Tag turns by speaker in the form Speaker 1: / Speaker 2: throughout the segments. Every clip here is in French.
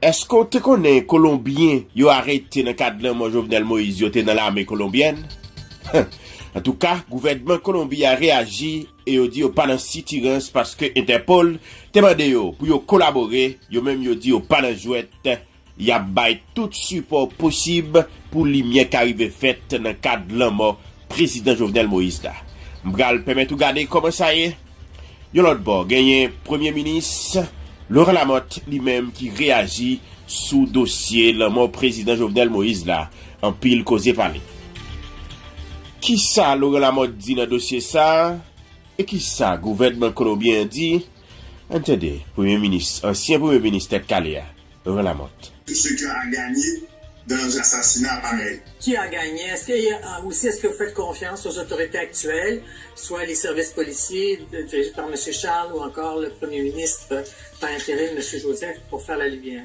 Speaker 1: Est-ce qu'on te connaît Colombien, yo arrêté dans le cadre de Jovenel Moïse, yo te dans l'armée colombienne? En tout cas, le gouvernement colombien a réagi et yo dit yo pas dans sitirance parce que Interpol te demande yo pour yo collaborer, yo même yo dit yo pas dans jouette, y a bay tout support possible pour lumière qui arrive faite dans le cadre de la mort président Jovenel Moïse là. M'bral permettre de regarder comment ça y est. Yon l'autre bord, gagné premier ministre Laurent Lamotte lui-même qui réagit sous dossier le mort président Jovenel Moïse là, en pile causé parler. Qui ça Laurent Lamotte dit dans dossier ça? Et qui ça gouvernement colombien dit? Entendez, ancien premier ministre tête Caléa, Laurent Lamotte.
Speaker 2: Ce qui a gagné dans un assassinat pareil.
Speaker 3: Qui a gagné? Est-ce que vous faites confiance aux autorités actuelles, soit les services policiers dirigés par M. Charles ou encore le premier ministre par intérim, M. Joseph, pour faire la lumière?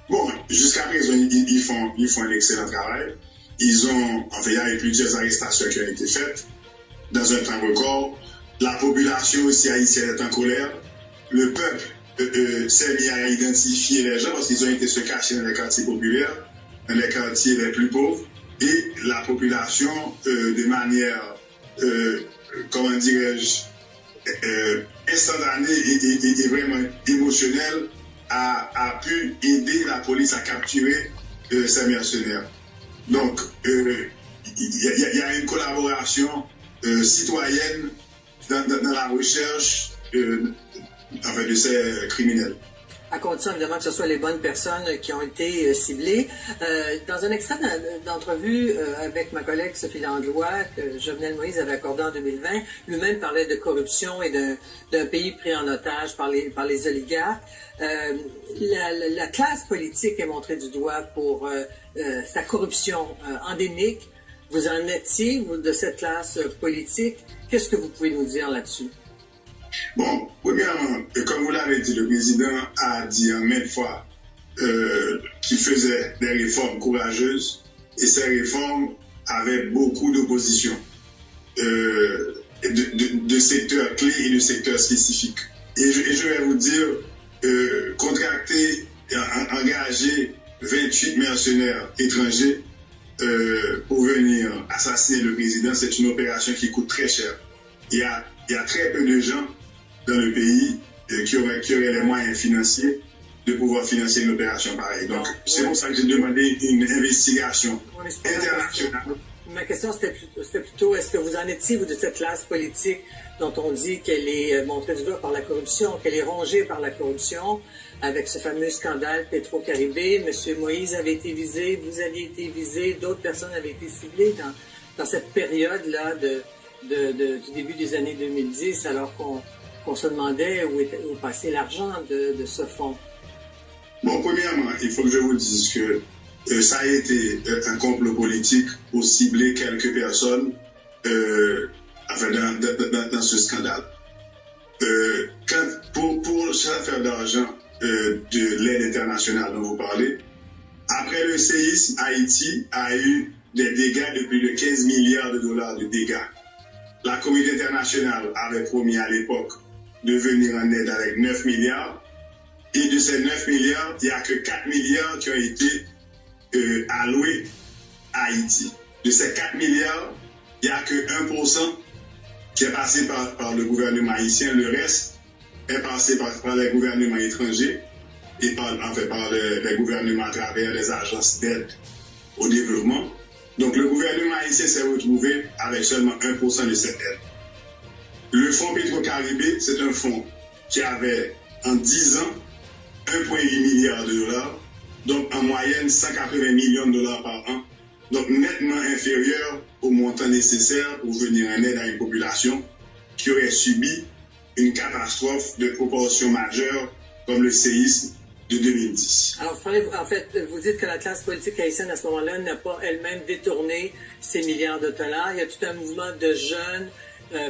Speaker 2: Bon, jusqu'à présent, ils font un excellent travail. Il y a eu plusieurs arrestations qui ont été faites dans un temps record. La population aussi haïtienne est en colère. Le peuple s'est mis à identifier les gens parce qu'ils ont été se cacher dans les quartiers populaires, dans les quartiers les plus pauvres. Et la population, de manière, comment dirais-je, instantanée et vraiment émotionnelle, a pu aider la police à capturer ces mercenaires. Donc, il y a une collaboration citoyenne dans la recherche de ces criminels.
Speaker 3: À condition, évidemment, que ce soit les bonnes personnes qui ont été ciblées. Dans un extrait d'entrevue avec ma collègue Sophie Langlois, que Jovenel Moïse avait accordé en 2020, lui-même parlait de corruption et d'un pays pris en otage par les oligarques. La classe politique est montrée du doigt pour sa corruption endémique. Vous en étiez, vous, de cette classe politique? Qu'est-ce que vous pouvez nous dire là-dessus?
Speaker 2: Bon, premièrement, comme vous l'avez dit, le président a dit en maintes fois qu'il faisait des réformes courageuses et ces réformes avaient beaucoup d'opposition de secteurs clés et de secteurs spécifiques. Et je vais vous dire, contracter, engager 28 mercenaires étrangers pour venir assassiner le président, c'est une opération qui coûte très cher. Il y a très peu de gens dans le pays qui auraient les moyens financiers de pouvoir financer une opération pareille. Donc, c'est pour ça que j'ai demandé une investigation internationale.
Speaker 3: Ma question, c'était plutôt, est-ce que vous en étiez, vous, de cette classe politique dont on dit qu'elle est montrée du doigt par la corruption, qu'elle est rongée par la corruption, avec ce fameux scandale Petro-Caribé? M. Moïse avait été visé, vous aviez été visé, d'autres personnes avaient été ciblées dans cette période-là du début des années 2010, alors qu'on se demandait où passait l'argent de ce fonds.
Speaker 2: Bon, premièrement, il faut que je vous dise que ça a été un complot politique pour cibler quelques personnes dans ce scandale. Pour cette affaire d'argent de l'aide internationale dont vous parlez, après le séisme, Haïti a eu des dégâts de plus de 15 milliards de dollars de dégâts. La communauté internationale avait promis à l'époque de venir en aide avec 9 milliards. Et de ces 9 milliards, il n'y a que 4 milliards qui ont été alloués à Haïti. De ces 4 milliards, il n'y a que 1% qui est passé par le gouvernement haïtien. Le reste est passé par les gouvernements étrangers et par les gouvernements à travers les agences d'aide au développement. Donc le gouvernement haïtien s'est retrouvé avec seulement 1% de cette aide. Le fonds Petro-Caribé, c'est un fonds qui avait en 10 ans 1,8 milliard de dollars, donc en moyenne 180 millions de dollars par an, donc nettement inférieur au montant nécessaire pour venir en aide à une population qui aurait subi une catastrophe de proportion majeure comme le séisme de 2010.
Speaker 3: Alors, en fait, vous dites que la classe politique haïtienne à ce moment-là n'a pas elle-même détourné ces milliards de dollars. Il y a tout un mouvement de jeunes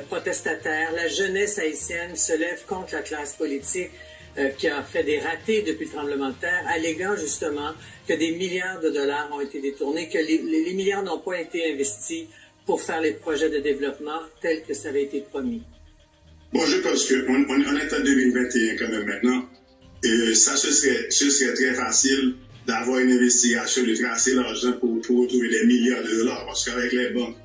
Speaker 3: protestataires. La jeunesse haïtienne se lève contre la classe politique qui a fait des ratés depuis le tremblement de terre, alléguant justement que des milliards de dollars ont été détournés, que les milliards n'ont pas été investis pour faire les projets de développement tels que ça avait été promis.
Speaker 2: Bon, je pense qu'on est en 2021 quand même maintenant. Et ça, ce serait très facile d'avoir une investigation, de tracer l'argent pour retrouver des milliards de dollars. Parce qu'avec les banques,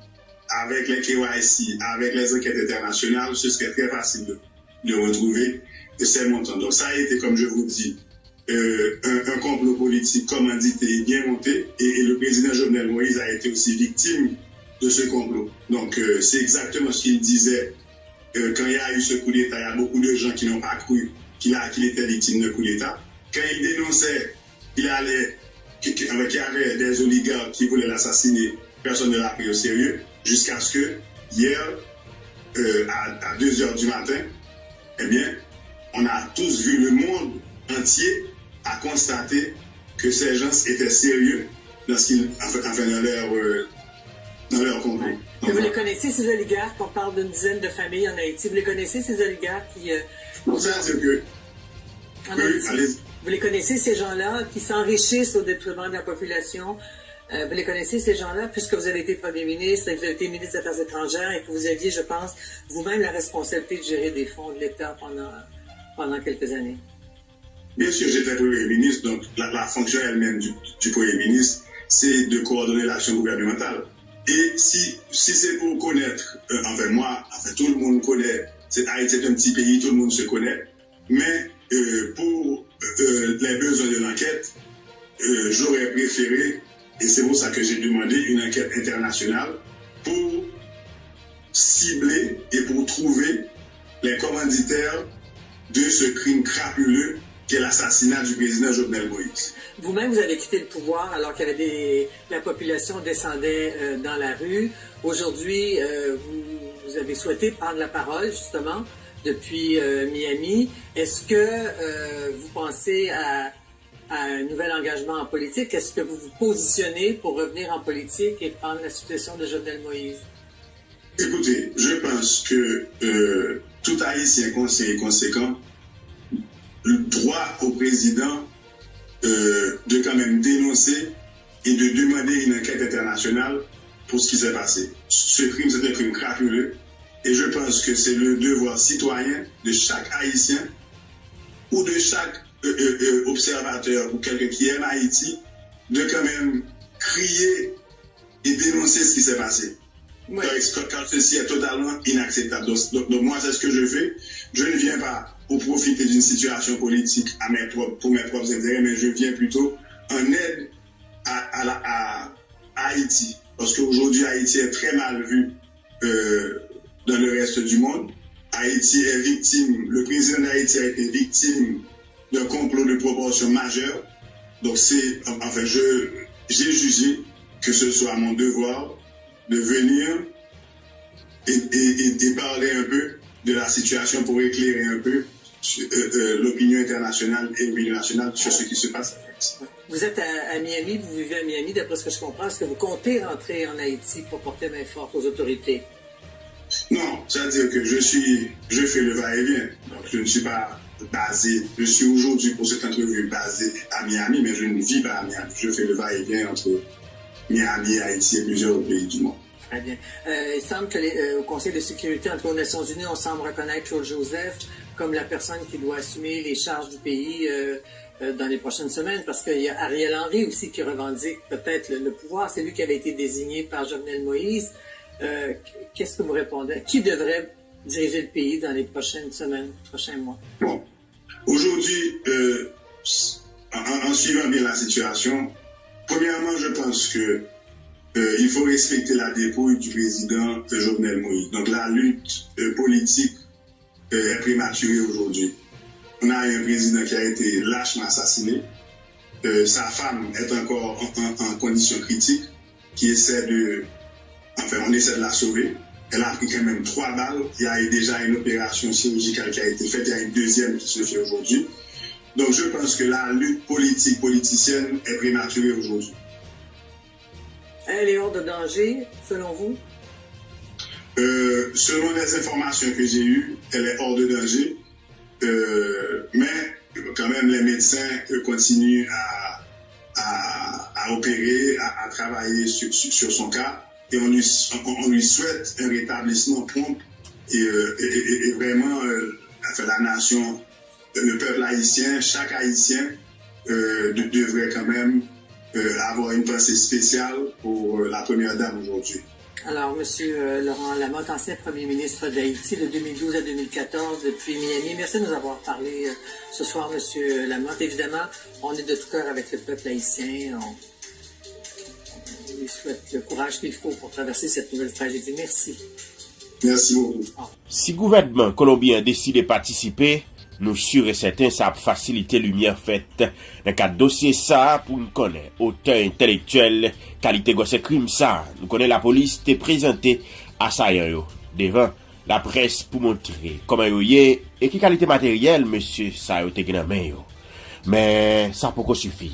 Speaker 2: avec les KYC, avec les enquêtes internationales, ce serait très facile de retrouver ces montants. Donc ça a été, comme je vous dis, un complot politique commandité et bien monté. Et le président Jovenel Moïse a été aussi victime de ce complot. Donc c'est exactement ce qu'il disait quand il y a eu ce coup d'État. Il y a beaucoup de gens qui n'ont pas cru qu'il était victime d'un coup d'État. Quand il dénonçait qu'il y avait des oligarques qui voulaient l'assassiner, personne ne l'a pris au sérieux, jusqu'à ce que, hier, à 2h du matin, eh bien, on a tous vu, le monde entier a constaté que ces gens étaient sérieux dans leur complot.
Speaker 3: Ouais. Vous les connaissez, ces oligarques? On parle d'une dizaine de familles en Haïti. Vous les connaissez, ces oligarques qui...
Speaker 2: C'est-à-dire que...
Speaker 3: Vous les connaissez, ces gens-là, qui s'enrichissent au détriment de la population? Vous les connaissez, ces gens-là, puisque vous avez été Premier ministre et que vous avez été ministre des Affaires étrangères et que vous aviez, je pense, vous-même la responsabilité de gérer des fonds de l'État pendant quelques années?
Speaker 2: Bien sûr, j'étais Premier ministre, donc la fonction elle-même du Premier ministre, c'est de coordonner l'action gouvernementale. Et si c'est pour connaître, tout le monde connaît, Haïti est un petit pays, tout le monde se connaît, mais pour les besoins de l'enquête, j'aurais préféré, et c'est pour ça que j'ai demandé une enquête internationale pour cibler et pour trouver les commanditaires de ce crime crapuleux qu'est l'assassinat du président Jovenel Moïse.
Speaker 3: Vous-même, vous avez quitté le pouvoir alors que la population descendait dans la rue. Aujourd'hui, vous avez souhaité prendre la parole, justement, depuis Miami. Est-ce que vous pensez à un nouvel engagement en politique? Est-ce que vous vous positionnez pour revenir en politique et prendre la succession de Jovenel Moïse?
Speaker 2: Écoutez, je pense que tout Haïtien conscient et conséquent droit au président de quand même dénoncer et de demander une enquête internationale pour ce qui s'est passé. Ce crime, c'est un crime crapuleux et je pense que c'est le devoir citoyen de chaque Haïtien ou de chaque observateur ou quelqu'un qui aime Haïti de quand même crier et dénoncer ce qui s'est passé. Ouais. Quand ceci est totalement inacceptable. Donc moi, c'est ce que je fais. Je ne viens pas pour profiter d'une situation politique pour mes propres intérêts, mais je viens plutôt en aide à Haïti. Parce qu'aujourd'hui, Haïti est très mal vu dans le reste du monde. Haïti est victime, le président d'Haïti a été victime d'un complot de proportion majeure. Donc j'ai jugé que ce soit mon devoir de venir et parler un peu de la situation pour éclairer un peu l'opinion internationale et l'opinion nationale sur ce qui se passe.
Speaker 3: Vous êtes à Miami, vous vivez à Miami, d'après ce que je comprends. Est-ce que vous comptez rentrer en Haïti pour porter main forte aux autorités?
Speaker 2: Non, c'est-à-dire que je fais le va-et-vient. Donc je ne suis pas basé, je suis aujourd'hui pour cette entrevue basé à Miami, mais je ne vis pas à Miami. Je fais le va-et-vient entre Miami, Haïti et plusieurs autres pays du monde.
Speaker 3: Très bien. Il semble que au Conseil de sécurité entre les Nations Unies, on semble reconnaître Claude Joseph comme la personne qui doit assumer les charges du pays dans les prochaines semaines, parce qu'il y a Ariel Henry aussi qui revendique peut-être le pouvoir. C'est lui qui avait été désigné par Jovenel Moïse. Qu'est-ce que vous répondez? Qui devrait diriger le pays dans les prochaines semaines, prochains mois?
Speaker 2: Bon, aujourd'hui, en suivant bien la situation, premièrement, je pense que il faut respecter la dépouille du président Jovenel Moïse. Donc la lutte politique est prématurée aujourd'hui. On a un président qui a été lâchement assassiné. Sa femme est encore en condition critique, on essaie de la sauver. Elle a pris quand même 3 balles. Il y a eu déjà une opération chirurgicale qui a été faite. Il y a une deuxième qui se fait aujourd'hui. Donc je pense que la lutte politicienne est prématurée aujourd'hui.
Speaker 3: Elle est hors de danger, selon vous?
Speaker 2: Selon les informations que j'ai eues, elle est hors de danger. Mais quand même, les médecins continuent à opérer, à travailler sur son cas. Et on lui souhaite un rétablissement prompt et vraiment la nation le peuple haïtien, chaque haïtien devrait quand même avoir une pensée spéciale pour la première dame aujourd'hui.
Speaker 3: Alors, M. Laurent Lamothe, ancien premier ministre d'Haïti de 2012 à 2014 depuis Miami. Merci de nous avoir parlé ce soir, M. Lamothe. Évidemment, on est de tout cœur avec le peuple haïtien. On lui souhaite le courage qu'il faut pour traverser cette nouvelle tragédie. Merci.
Speaker 2: Merci beaucoup.
Speaker 1: Si le gouvernement colombien décide de participer, nous sûrs et certains ça a facilité lumière faite dans le cadre dossier ça pour nous connaître auteur intellectuel qualité gosse crime ça nous connaît la police t'est présenté assaillant devant la presse pour montrer comment yo et qui qualité matérielle monsieur ça yo te grand main yo mais ça pas suffit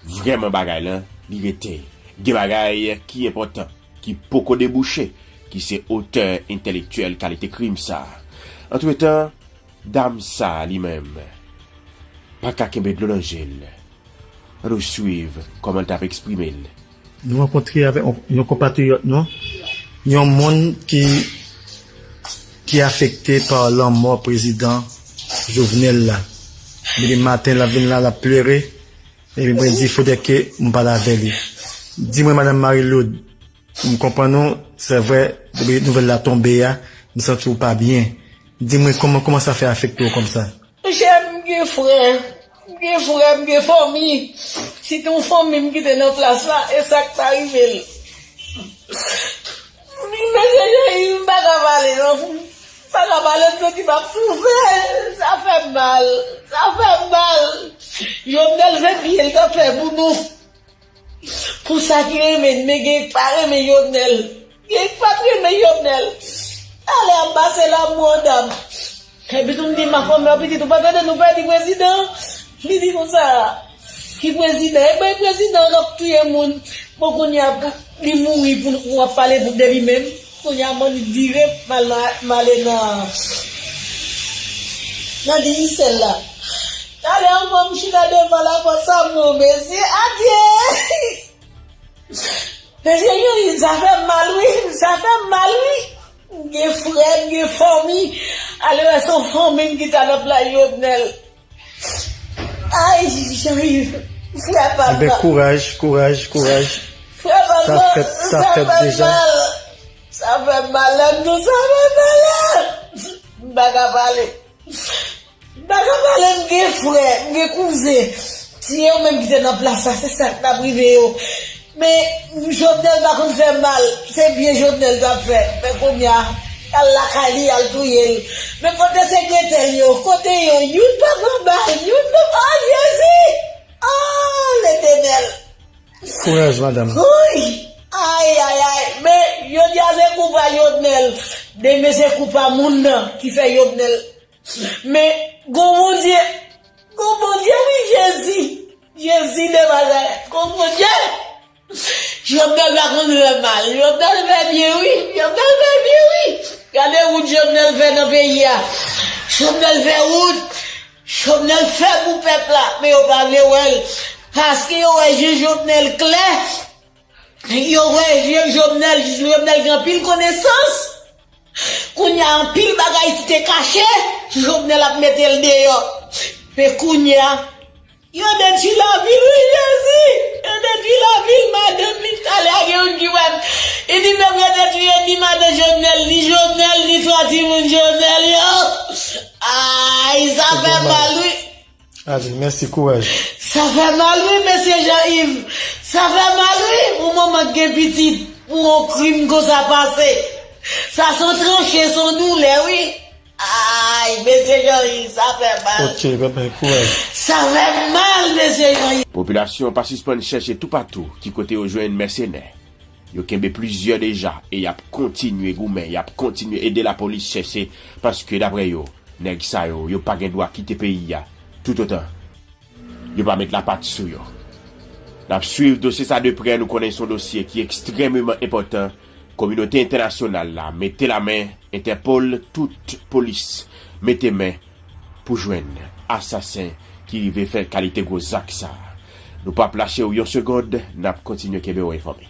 Speaker 1: vraiment bagay là li était des bagay qui important qui poko déboucher qui c'est auteur intellectuel qualité crime ça en tout temps dame ça lui-même pas qu'à kembe de l'angèle nous suivre comment t'as exprimé
Speaker 4: nous rencontré avec nos compatriotes non un monde qui est affecté par la mort président Jovenel là le matin la vient là la pleurer et il me dit il faudrait que on parle avec lui dis-moi madame Marie-Laude nous comprenons c'est vrai depuis nouvelle la tombée là nous sentons pas bien. Dis-moi comment ça fait affecter comme ça.
Speaker 5: J'aime mes frères, mes familles. Si ton famille qui est dans place là, et ça qui t'arrive. Mais je ne pas parler, qui va prouver. Ça fait mal. Jovenel fait bien, il a fait pour nous. Pour ça qu'il aime, mais pas aimer Jovenel. Il n'est pas aimer Jovenel. Allez, en bas, c'est la madame. Et puis, tu me dis, ma femme, ma petite, tu vas pas nous faire du président. Je dis comme ça. Qui président? Eh bien, président, on a tué le monde. Pour qu'on y a, il mourir pour parler de lui-même. Qu'on y a, on dit, mal dans l'île là. Allez, on va me chier devant la porte, ça me merci. Adieu. Mais ça fait mal, oui. Ça fait mal, oui. Des frères, des familles, alors son famille qui est à la plage Jovenel. Aïe, j'arrive. Frère papa.
Speaker 4: Eh bien, courage.
Speaker 5: Frère papa,
Speaker 4: ça fait déjà.
Speaker 5: Mal. Ça fait mal, nous, ça fait mal. Bagabale, mes frères, mes cousins. Si on même qui est dans la place, c'est ça qui a privé. Mais Jovenel va qu'on fait mal, c'est bien Jovenel va faire. Mais combien Allah Kali, Allah Touye. Mais côté secrétaire, côté you pas mal, you pas Jésus. Ah, l'éternel.
Speaker 4: Courage, madame.
Speaker 5: Oui. Aïe. Mais yo dis c'est coupa Jovenel. Demain c'est coupa moun qui fait Jovenel. Mais mon Dieu, oui Jésus de bagaille. Mon Dieu. Jovenel va conduire mal. Jovenel fait bien, oui. Regardez où Jovenel fait dans le pays. Jovenel fait route. Jovenel fait pour le peuple là. Mais on parle de parce que yo Jovenel clair. Yo Jovenel grand pile connaissance. Qu'on y a un pile bagaille qui te caché. Jovenel a mettre le dehors. Mais qu'on y a yo détruit la ville, oui, Jésus. Yo détruit la ville, madame, il dit, même yo détruit, ni madame Jovenel, ni toi, Timon Jovenel, yo. Aïe, ça fait mal, oui.
Speaker 4: Allez, merci, courage.
Speaker 5: Ça fait mal, oui, monsieur Jean-Yves. Ça fait mal, oui, au moment que petit, pour un crime que ça passé. Ça sont tranchés, sont douleurs, oui. Aïe, monsieur Jean-Yves, ça fait mal.
Speaker 4: Ok, courage.
Speaker 5: Ça fait mal, monsieur Jean-Yves.
Speaker 1: Population pas suspend chercher tout partout qui côté rejoindre mercenaires. Yo kembe plusieurs déjà et y a continué goumen, y a continué aider la police chercher parce que d'après yo, nèg sa yo pas gen droit quitter pays ya tout autant. Yo pas mettre la patte sur yo. N'a suivre dossier ça de près, nous connaissons dossier qui est extrêmement important. Communauté internationale là, mettez la main, Interpol, toute police, mettez main pour joindre assassin qui veut faire qualité gros acte ça. Nous pas lâcher ou une seconde, n'a continuer Québec informé.